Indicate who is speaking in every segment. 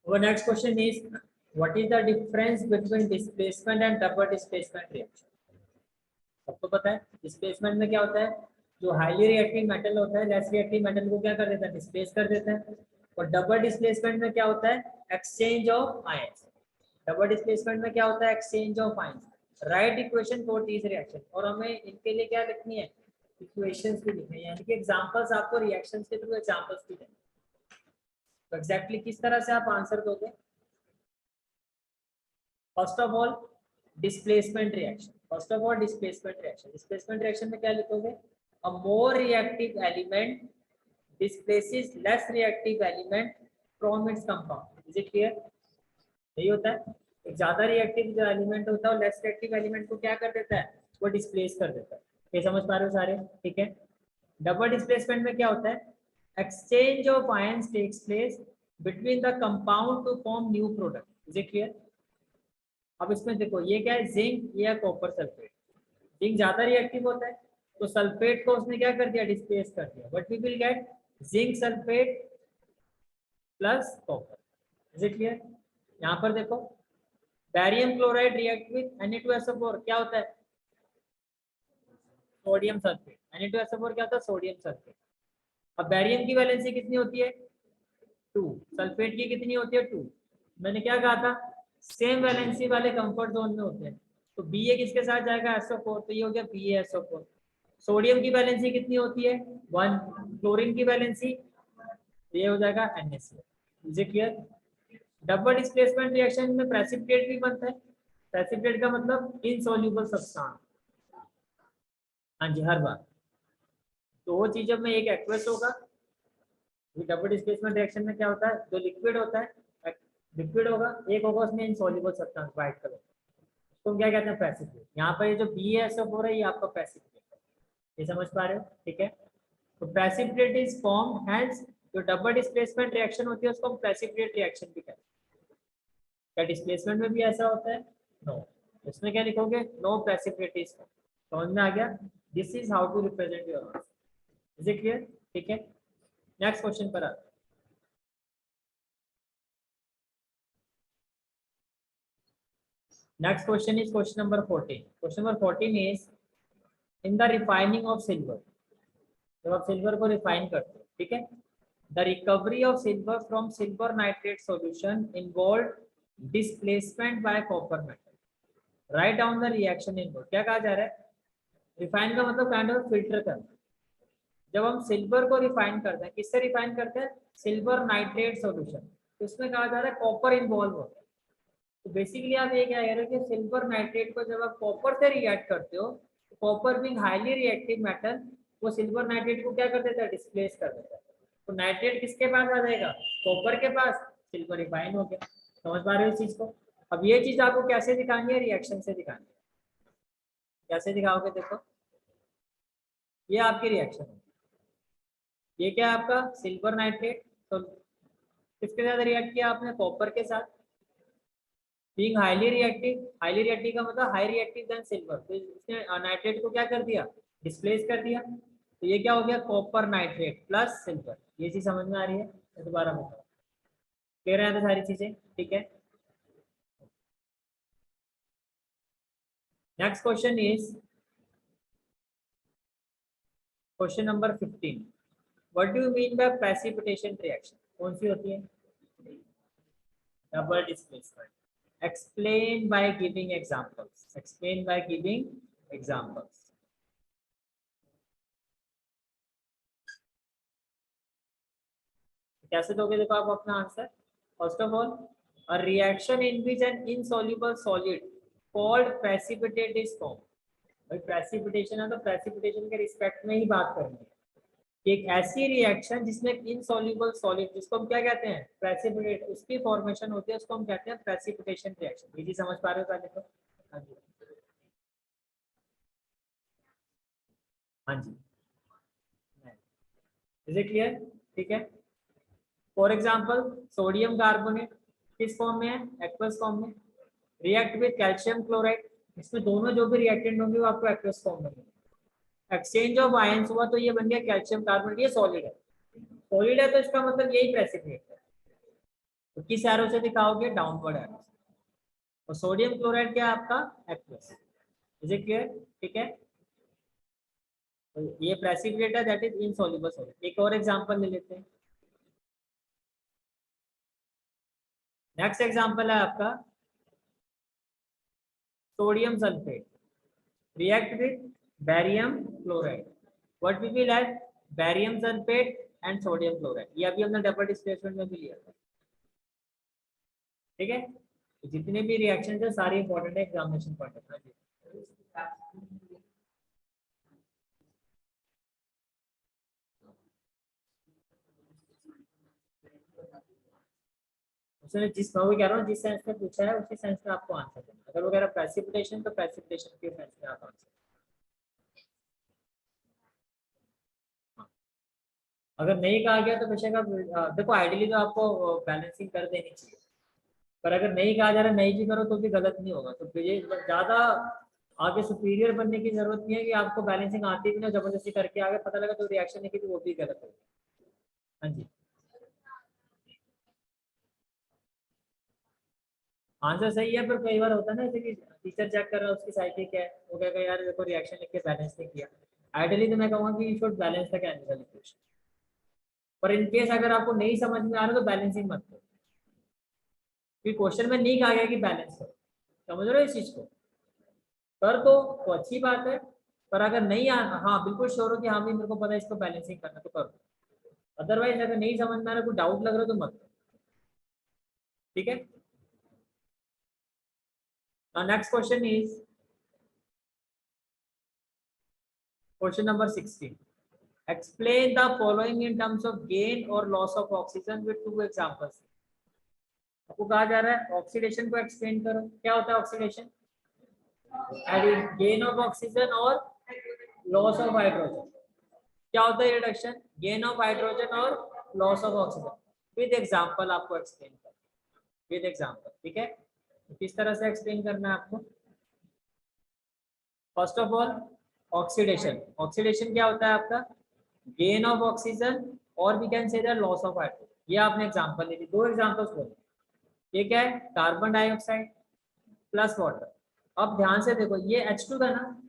Speaker 1: Our next question is, what is the difference between displacement and double displacement reaction? सबको पता है displacement में क्या होता है, जो हाईली रिएक्टिव मेटल होता है लेस रिएक्टिव मेटल को क्या कर देता है, डिस्प्लेस कर देता है। और डबल डिस्प्लेसमेंट में क्या होता है, exchange of ions. Double displacement में क्या होता है, exchange of ions. Right equation for this reaction. और हमें इनके लिए क्या लिखनी है, इक्वेशंस भी लिखनी है, यानी कि एग्जांपल्स आपको रिएक्शंस के थ्रू एग्जांपल्स भी देंगे। तो एग्जैक्टली किस तरह से आप आंसर दोगे? First of all displacement reaction. First of all displacement reaction. Displacement reaction में क्या लिखोगे, a more reactive element displaces less reactive element from its compound. Is it clear? यही होता है, एक ज्यादा रिएक्टिव जो एलिमेंट होता है लेस रिएक्टिव एलिमेंट को क्या कर देता है, वो डिस्प्लेस कर देता है। ये समझ पा रहे हो सारे? ठीक है। डबल डिस्प्लेसमेंट में क्या होता है, exchange of ions takes place between the compound to form new product. Is it clear? अब इसमें देखो ये क्या है, जिंक या कॉपर सल्फेट। जिंक ज्यादा रिएक्टिव होता है तो सल्फेट को उसने क्या कर दिया, डिस्प्लेस कर दिया। What we will get, zinc sulphate plus copper. Is it clear? यहाँ पर देखो barium chloride react with Na2SO4, क्या होता है, सोडियम सल्फेट। Na2SO4 क्या होता है, सोडियम सल्फेट। अब बैरियम की वैलेंसी कितनी होती है, 2। सल्फेट की कितनी होती है, 2। मैंने क्या कहा था, सेम वैलेंसी वाले कंफर्ट जोन में होते हैं। तो Ba किसके साथ जाएगा, SO4, तो ये हो गया BaSO4। सोडियम की वैलेंसी कितनी होती है, 1। क्लोरीन की वैलेंसी, ये हो जाएगा NaCl। Is it clear? Double displacement reaction में प्रेसिपिटेट भी बनता है। प्रेसिपिटेट का मतलब इनसॉल्युबल सब्सटेंस। हाँ जी, हर बार दो चीजों में एक एक्वस होगा। डबल डिस्प्लेसमेंट रिएक्शन में क्या होता है, जो लिक्विड होता है लिक्विड होगा, एक होगा उसमें इनसॉल्युबल सब्सटेंस व्हाइट कलर, तो क्या कहते हैं, प्रेसिपिटेट। यहाँ पर ये जो BaSO4 है ये आपका प्रेसिपिटेट है। ये समझ पा रहे हो? ठीक है। तो प्रेसिपिटेट इज फॉर्म, हेंस जो डबल डिस्प्लेसमेंट रिएक्शन होती है उसको हम प्रेसिपिटेट रिएक्शन भी कहते हैं। क्या डिस्प्लेसमेंट में भी ऐसा होता है? नो। इसमें क्या लिखोगे, नो प्रेसिपिटेट इज फॉर्म। समझ में आ गया? This is how to represent your answer. Is it clear? ठीक है। नेक्स्ट क्वेश्चन पर आते हैं। Next question is question number 14। Question number 14 is, in the refining of silver, जब आप सिल्वर को रिफाइन करते हो, ठीक है, the recovery of silver from silver nitrate solution involve displacement by copper metal. Write down the reaction involve. क्या कहा जा रहा है, रिफाइन का मतलब काइंड ऑफ फिल्टर करना। जब हम सिल्वर को रिफाइन करते हैं, किससे रिफाइन करते हैं, सिल्वर नाइट्रेट सॉल्यूशन, तो इसमें कहा जा रहा है कॉपर इन्वॉल्व होता है। तो बेसिकली आप ये क्या कह रहे हो कि सिल्वर नाइट्रेट को जब आप कॉपर से रिएक्ट करते हो, तो copper being highly reactive metal, वो सिल्वर नाइट्रेट को क्या कर देता है, डिस्प्लेस कर देता है। तो नाइट्रेट किसके पास आ जाएगा, कॉपर के पास, सिल्वर रिफाइन हो गया। समझ पा रहे हो इस चीज को? अब ये चीज आपको कैसे दिखानी है, रिएक्शन से दिखानी है। कैसे दिखाओगे, देखो ये आपकी रिएक्शन है, ये क्या है आपका सिल्वर नाइट्रेट, तो किसके साथ रिएक्ट किया आपने, कॉपर के साथ। Being highly reactive, highly reactive का मतलब हाई रिएक्टिव देन सिल्वर, तो इसने नाइट्रेट को क्या कर दिया, डिस्प्लेस कर दिया। तो ये क्या हो गया, कॉपर नाइट्रेट प्लस सिल्वर। ये चीज समझ में आ रही है? मैं दोबारा बताऊँ, क्लियर है तो सारी चीजें? ठीक है। Next question is question number 15। What do you mean by precipitation reaction? कौन सी होती है, double displacement. Explain by giving examples. Explain by giving examples. कैसे दोगे, देखो आप अपना answer. First of all, a reaction in which an insoluble solid called precipitate is formed. भाई precipitation है तो प्रेसिपिटेशन के रिस्पेक्ट में ही बात करनी है। एक ऐसी रिएक्शन जिसमें इनसॉल्युबल सॉलिड, जिसको हम क्या कहते हैं, प्रेसिपिटेट, उसकी फॉर्मेशन होती है, उसको हम कहते हैं प्रेसिपिटेशन रिएक्शन। ये समझ पा रहे हो पहले तो? हाँ जी, हाँ जी। Is it clear? ठीक है। फॉर एग्जाम्पल सोडियम कार्बोनेट किस फॉर्म में है, एक्वस फॉर्म में। रिएक्ट विद कैल्शियम क्लोराइड, इसमें दोनों जो भी रिएक्टेंट होंगे वो आपको एक्वस फॉर्म में मिलेंगे। एक्सचेंज ऑफ आयंस हुआ तो ये बन गया कैल्शियम कार्बोनेट, ये सॉलिड है। सॉलिड है तो इसका मतलब यही प्रेसिपिटेट है। तो किस एरो से दिखाओगे? डाउनवर्ड एरो से। और सोडियम क्लोराइड क्या है आपका? एक्वस। Is it clear? ठीक है, तो ये प्रेसिपिटेट है, दैट इज इनसॉल्युबल सॉल्यूट। एक और एग्जांपल ले लेते हैं। नेक्स्ट एग्जांपल है आपका sodium sulphate react with barium chloride. What we will add? Barium sulfate and sodium chloride. ये अभी हमने डबल डिस्प्लेसमेंट में भी लिया था, ठीक है। तो जितने भी रिएक्शन है सारी इंपॉर्टेंट है, एग्जामिनेशन पॉइंट ऑफ व्यू। उसने जिस मैं वो कह रहा हूँ जिस सेंस में पूछा है उसी सेंस में आपको आंसर देना। अगर वगैरह प्रेसिपिटेशन तो प्रेसिपिटेशन के सेंस में आप आंसर। अगर नहीं कहा गया तो बेशक आप देखो आइडियली तो आपको बैलेंसिंग कर देनी चाहिए, पर अगर नहीं कहा जा रहा नहीं भी करो तो भी गलत नहीं होगा। तो ये ज्यादा आगे सुपीरियर बनने की जरूरत नहीं है कि आपको बैलेंसिंग आती भी ना, जबरदस्ती करके आगे पता लगा तो रिएक्शन नहीं की तो वो भी गलत होगा। हाँ जी, आंसर सही है, पर कई बार होता है ना जैसे कि टीचर चेक कर रहा है उसकी साइकिल क्या है, वो कहेगा यार देखो रिएक्शन लिख के बैलेंस नहीं किया। आइडियली तो मैं कहूँगा कि you should balance the chemical equation. पर इन केस अगर आपको नहीं समझ में आ रहा तो बैलेंसिंग मत करो, क्योंकि क्वेश्चन में नहीं कहा गया कि बैलेंस करो। समझ रहे हो इस चीज को? कर दो तो अच्छी बात है, पर अगर नहीं हाँ बिल्कुल श्योर हो कि हाँ भी मेरे को पता है इसको बैलेंसिंग करना तो कर दो। अदरवाइज अगर नहीं समझ में आ रहा कोई डाउट लग रहा है तो मत करो, ठीक है। Next question is question number 16। Explain the following in terms of gain or loss of oxygen with two examples. आपको कहा जा रहा है ऑक्सीडेशन को एक्सप्लेन करो। क्या होता है ऑक्सीडेशन? गेन ऑफ ऑक्सीजन और लॉस ऑफ हाइड्रोजन। क्या होता है रिडक्शन? गेन ऑफ हाइड्रोजन और loss of oxygen. With example आपको एक्सप्लेन करना, विद एग्जांपल, ठीक है। तो किस तरह से एक्सप्लेन करना है आपको? First of all oxidation. Oxidation क्या होता है आपका? गेन ऑफ ऑक्सीजन और we can say that loss of hydrogen. ये आपने एग्जांपल ले ली, दो एग्जांपल्स बोले। ये क्या है? Carbon dioxide plus water. अब ध्यान से देखो ये H2 था ना,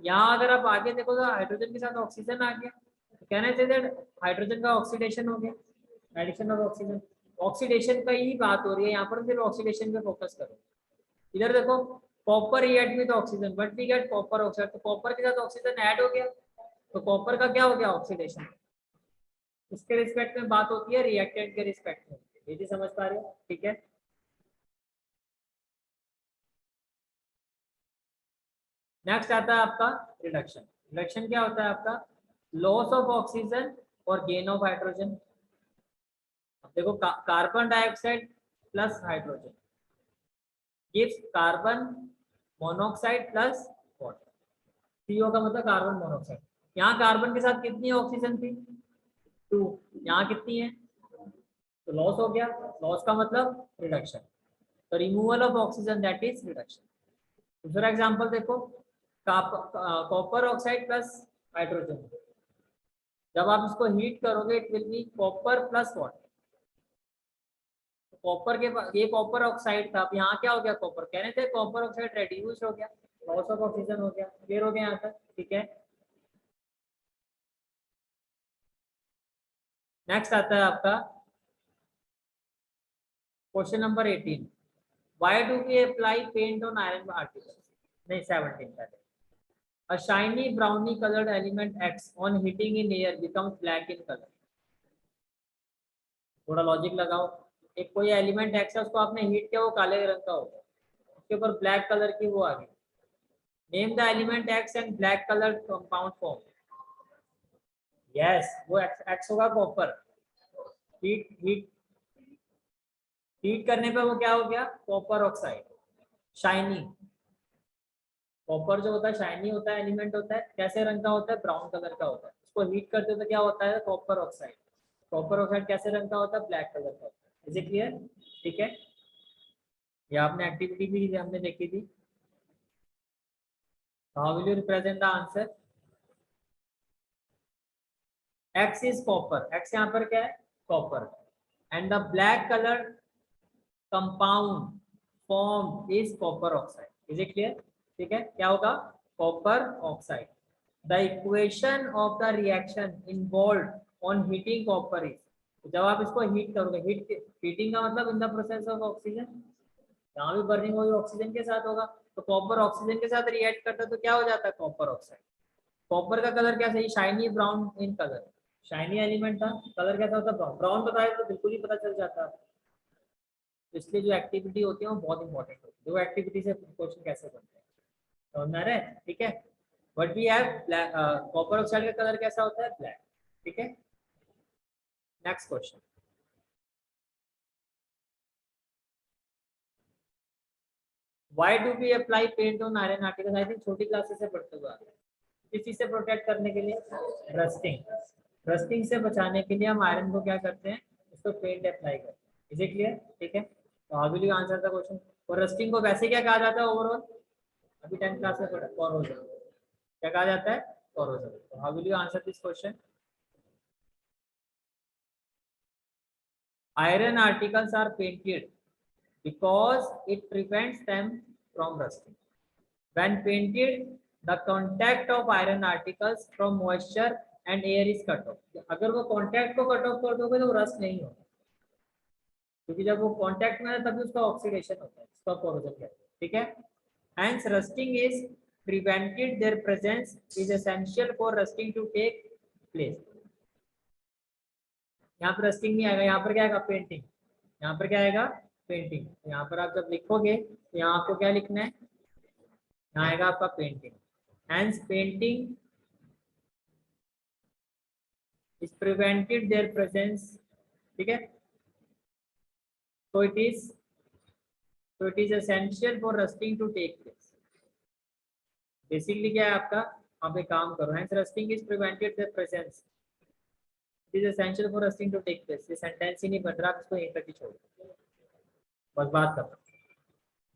Speaker 1: यहाँ अगर आप आगे देखो तो हाइड्रोजन के साथ ऑक्सीजन आ गया, तो कहना चाहिए हाइड्रोजन का ऑक्सीडेशन हो गया, एडिशन ऑफ ऑक्सीजन। ऑक्सीडेशन का ही बात हो रही है यहाँ पर, फिर ऑक्सीडेशन पे फोकस करो। इधर देखो copper react with oxygen but we get copper oxide, तो कॉपर के साथ ऑक्सीजन ऐड हो गया, तो कॉपर का क्या हो गया? ऑक्सीडेशन। उसके रिस्पेक्ट में बात होती है, रिएक्टेंट के रिस्पेक्ट में। ये भी समझ पा रहे हो? ठीक है। नेक्स्ट आता है आपका रिडक्शन। रिडक्शन क्या होता है आपका? लॉस ऑफ ऑक्सीजन और गेन ऑफ हाइड्रोजन। देखो carbon dioxide plus hydrogen gives carbon monoxide plus water. CO का मतलब कार्बन मोनोऑक्साइड। यहाँ कार्बन के साथ कितनी ऑक्सीजन थी? 2। यहाँ कितनी है? तो लॉस हो गया। लॉस का मतलब रिडक्शन। तो removal of oxygen that is reduction. दूसरा एग्जांपल देखो, कॉपर ऑक्साइड प्लस हाइड्रोजन। जब आप इसको हीट करोगे it will be copper plus water. Copper के ये कॉपर ऑक्साइड था, अब यहाँ क्या हो गया? कॉपर। कहने थे कॉपर ऑक्साइड रेड्यूस हो गया, लॉस ऑफ ऑक्सीजन हो गया। क्लियर हो गया यहाँ तक? ठीक है। नेक्स्ट आता है आपका question number 18। Why do we apply paint on iron articles? नहीं 17 का। A shiny browny colored element X on heating in air becomes black in color. थोड़ा लॉजिक लगाओ। एक कोई एलिमेंट एक्स है उसको आपने हीट किया, वो काले रंग का होगा, उसके ऊपर ब्लैक कलर की वो आ गई। Name the element x and black colour compound form. Yes वो एक्स होगा कॉपर। हीट हीट हीट करने पे वो क्या हो गया? Copper oxide. शाइनी। कॉपर जो होता है शाइनी होता है, एलिमेंट होता है, कैसे रंग का होता है? ब्राउन कलर का होता है। उसको हीट करते हो तो क्या होता है? Copper oxide. कॉपर ऑक्साइड कैसे रंग का होता है? ब्लैक कलर का होता है। Is it clear? ठीक है। ये आपने एक्टिविटी भी हमने देखी थी। How will you represent the answer? X is copper. X यहाँ पर क्या है? Copper. And the black colour compound form is copper oxide. Is it clear? ठीक है, क्या होगा? Copper oxide. The equation of the reaction involve on heating copper is. जब आप इसको हीट करोगे, हीटिंग का मतलब in the process of oxygen, जहाँ भी बर्निंग होगी ऑक्सीजन के साथ होगा. तो कॉपर ऑक्सीजन के साथ रिएक्ट करता है तो क्या हो जाता है? Copper oxide. कॉपर का कलर क्या सही? Shiny brown in colour. Shiny element था, कलर कैसा होता है? ब्राउन. ब्राउन बताया तो बिल्कुल ही पता चल जाता है. इसलिए जो एक्टिविटी होती है वो बहुत इंपॉर्टेंट होती है. दो एक्टिविटी से क्वेश्चन कैसे बनते हैं समझ आ रहा है? ठीक है. But we have copper oxide का कलर कैसा होता है? ब्लैक. ठीक है. Next question. Why do we apply paint on iron articles? I think छोटी क्लासेस से पढ़ते हुए आ रहे हैं. किस चीज से प्रोटेक्ट करने के लिए? रस्टिंग. रस्टिंग से बचाने के लिए हम आयरन को क्या करते हैं? उसको पेंट अप्लाई करते हैं. Is it clear? ठीक है. तो how will you answer the question? और रस्टिंग को वैसे क्या कहा जाता है ओवरऑल? अभी 10th क्लास में पढ़ा, कोरोजन. क्या कहा जाता है? कोरोजन. तो how will you answer this question? Iron articles are painted because it prevents them from rusting. When painted, the contact of iron articles from moisture and air is cut off. अगर वो contact को cut off कर दोगे तो rust नहीं होगा, क्योंकि जब वो contact में है तभी उसका ऑक्सीडेशन होता है, उसका कोरोजन कहते हैं. ठीक है. Hence rusting is prevented. Their presence is essential for rusting to take place. यहाँ पर रस्टिंग नहीं आएगा, यहाँ पर क्या आएगा? पेंटिंग. यहाँ पर क्या आएगा? पेंटिंग. यहाँ पर आप जब लिखोगे तो यहाँ आपको क्या लिखना है? यहाँ आएगा आपका painting. Hence painting is prevented their presence. ठीक है. So it is essential for rusting to take place. Basically क्या है आपका? आप एक काम करो. Hence rusting is prevented their presence. It is essential for rusting to take place. ये सेंटेंस ही नहीं बन रहा, आप इसको यहीं तक ही छोड़ दो. बस बात खत्म.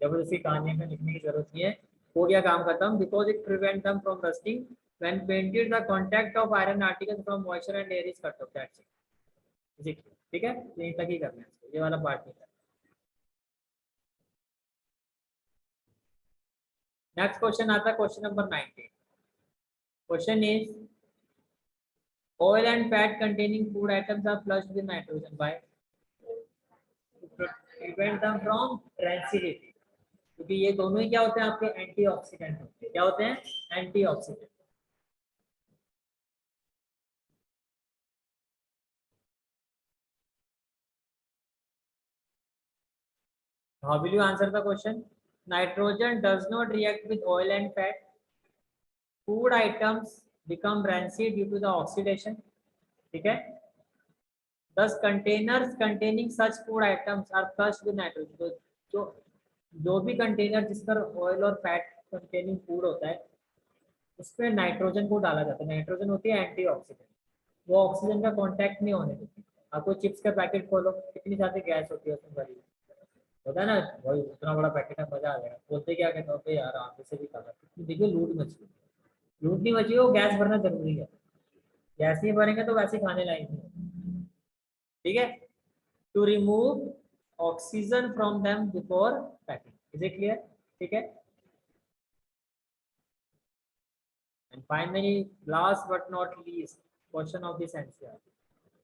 Speaker 1: जबरदस्ती कहानी में लिखने की जरूरत नहीं है. हो गया काम खत्म. Because it prevent them from rusting when painted the contact of iron articles from moisture and air is cut off. That's it. ठीक है. यहीं तक ही करना है, ये वाला पार्ट नहीं करना. नेक्स्ट क्वेश्चन आता है question number 19. Question is oil and fat containing food items are flushed with nitrogen by prevent them from rancidity. क्योंकि ये दोनों ही क्या होते हैं? आपके एंटीऑक्सीडेंट होते हैं. क्या होते हैं? Antioxidant. How will you answer the question? Nitrogen does not react with oil and fat. Food items become rancid due to the oxidation. ठीक है. Thus containers containing such food items are flushed with nitrogen. तो जो भी container जिस पर oil और fat containing food होता है उसमें नाइट्रोजन को डाला जाता है. नाइट्रोजन होती है एंटीऑक्सीडेंट. वो ऑक्सीजन का कांटेक्ट नहीं होने देती. आपको चिप्स का पैकेट खोलो, कितनी ज्यादा गैस होती है उसमें भरी, होता है ना भाई. उतना बड़ा पैकेट है, मजा आ जाएगा. बोलते क्या कहते हैं यार आप इसे भी खा सकते. देखिए लूट मछली, लूट नहीं मची हो. गैस भरना जरूरी है. गैस नहीं भरेंगे तो वैसे खाने लायक नहीं. ठीक है. To remove oxygen from them before packing. Is it clear? ठीक है. And finally last but not least question of this NCER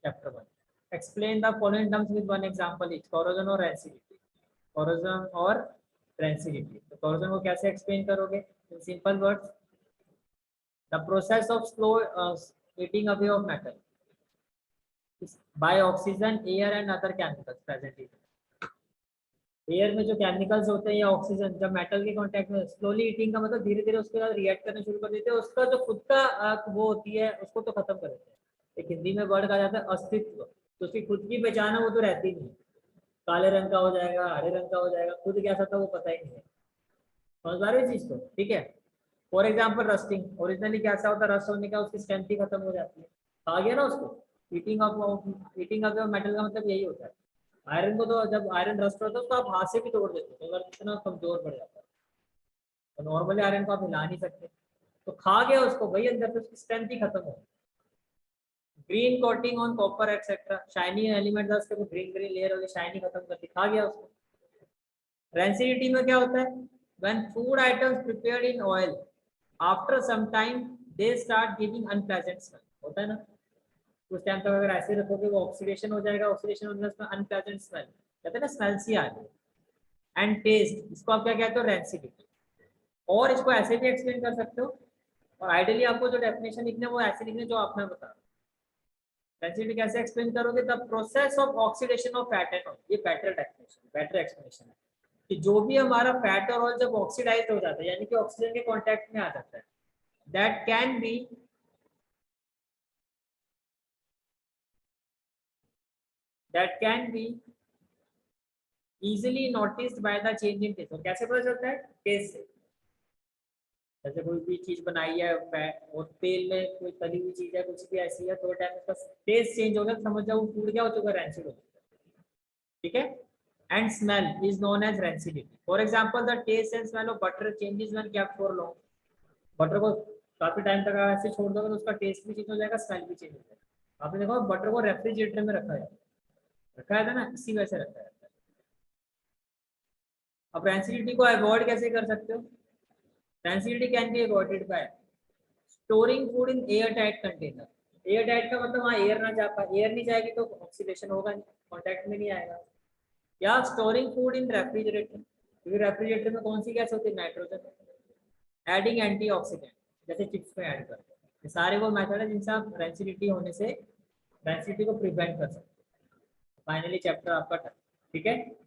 Speaker 1: chapter 1. Explain the following terms with one example each. Corrosion और रेंसिडिटी. कोरोजन और rancidity. तो corrosion को कैसे explain करोगे? In simple words, the process of slow eating away of metal by oxygen, air and other chemicals present in air में जो chemicals होते हैं या ऑक्सीजन जब मेटल के कांटेक्ट में, स्लोली ईटिंग का मतलब धीरे धीरे उसके बाद रिएक्ट करना शुरू कर देते हैं. उसका जो खुद का वो होती है उसको तो खत्म कर देते हैं. एक हिंदी में वर्ड कहा जाता है अस्तित्व. तो उसकी खुद की पहचान है वो तो रहती नहीं है. काले रंग का हो जाएगा, हरे रंग का हो जाएगा, खुद कैसा था वो पता ही नहीं है. समझ पा रहे हो चीज को? ठीक है. फॉर एग्जाम्पल रस्टिंग, ओरिजिनली कैसा होता है? रस्ट होने का उसकी स्ट्रेंथ ही खत्म हो जाती है. आ गया ना उसको. हीटिंग ऑफ मेटल का मतलब यही होता है. आयरन को तो जब आयरन रस्ट होता है तो आप हाथ से भी तोड़ देते हो अगर इतना कमजोर पड़ जाता है. तो नॉर्मली आयरन को आप हिला नहीं सकते. तो खा गया उसको भाई, अंदर से उसकी स्ट्रेंथ ही खत्म हो. Green coating on copper etcetera, shiny element green green layer हो गई, शाइनी खत्म कर दी, खा गया उसको. रेंसिडिटी में क्या होता है, when food items prepared in oil after some time they start giving unpleasant smell, होता है ना, कुछ टाइम तक अगर ऐसे रखोगे वो ऑक्सीडेशन हो जाएगा, ऑक्सीडेशन होने से अनप्लेजेंट स्मेल, कहते हैं ना स्मेल सी आ रही है। एंड टेस्ट, इसको आप क्या कहते हो, रेंसिडिटी। और इसको ऐसे भी एक्सप्लेन कर सकते हो, और आइडियली आपको जो डेफिनेशन लिखना है वो ऐसे लिखना है जो आपने बताया। रेंसिडिटी कैसे एक्सप्लेन करोगे, the process of oxidation of fat and oil, ये बेटर डेफिनेशन, बेटर एक्सप्लेनेशन है कि जो भी हमारा फैट और ऑयल जब ऑक्सीडाइज हो जाता है यानी कि ऑक्सीजन के कांटेक्ट में आ जाता है, that can be easily noticed by the change in taste। और कैसे पता चलता है, टेस्ट से। जैसे कोई भी चीज बनाई है और तेल में कोई तली हुई चीज है, कुछ भी ऐसी है, थोड़ा टाइम उसका टेस्ट चेंज हो गया, समझ जाओ वो फूड क्या हो चुका है, रैंसिड हो चुका है, ठीक है। And smell is known as rancidity. For example the taste and smell of butter changes when kept for long. Butter को काफी टाइम तक ऐसे छोड़ दोगे तो उसका टेस्ट भी चेंज हो जाएगा, स्मेल भी चेंज हो जाएगा। आपने देखा बटर को रेफ्रिजरेटर में रखा है ना, इसी वजह से रखा है। अब रेंसिडिटी को अवॉइड कैसे कर सकते हो, rancidity can be avoided by storing food in air tight container. Air tight का मतलब वहाँ एयर ना जा पाए, एयर नहीं जाएगी तो ऑक्सीडेशन होगा नहीं, कॉन्टेक्ट में नहीं आएगा। या स्टोरिंग फूड इन रेफ्रिजरेटर, क्योंकि रेफ्रिजरेटर में कौन सी गैस होती है, नाइट्रोजन। एडिंग एंटीऑक्सीडेंट, जैसे चिप्स में ऐड करते हैं। ये सारे वो मेथड है जिनसे आप रेंसिडिटी होने से, रेंसिडिटी को प्रिवेंट कर सकते हैं। फाइनली चैप्टर आपका, ठीक है।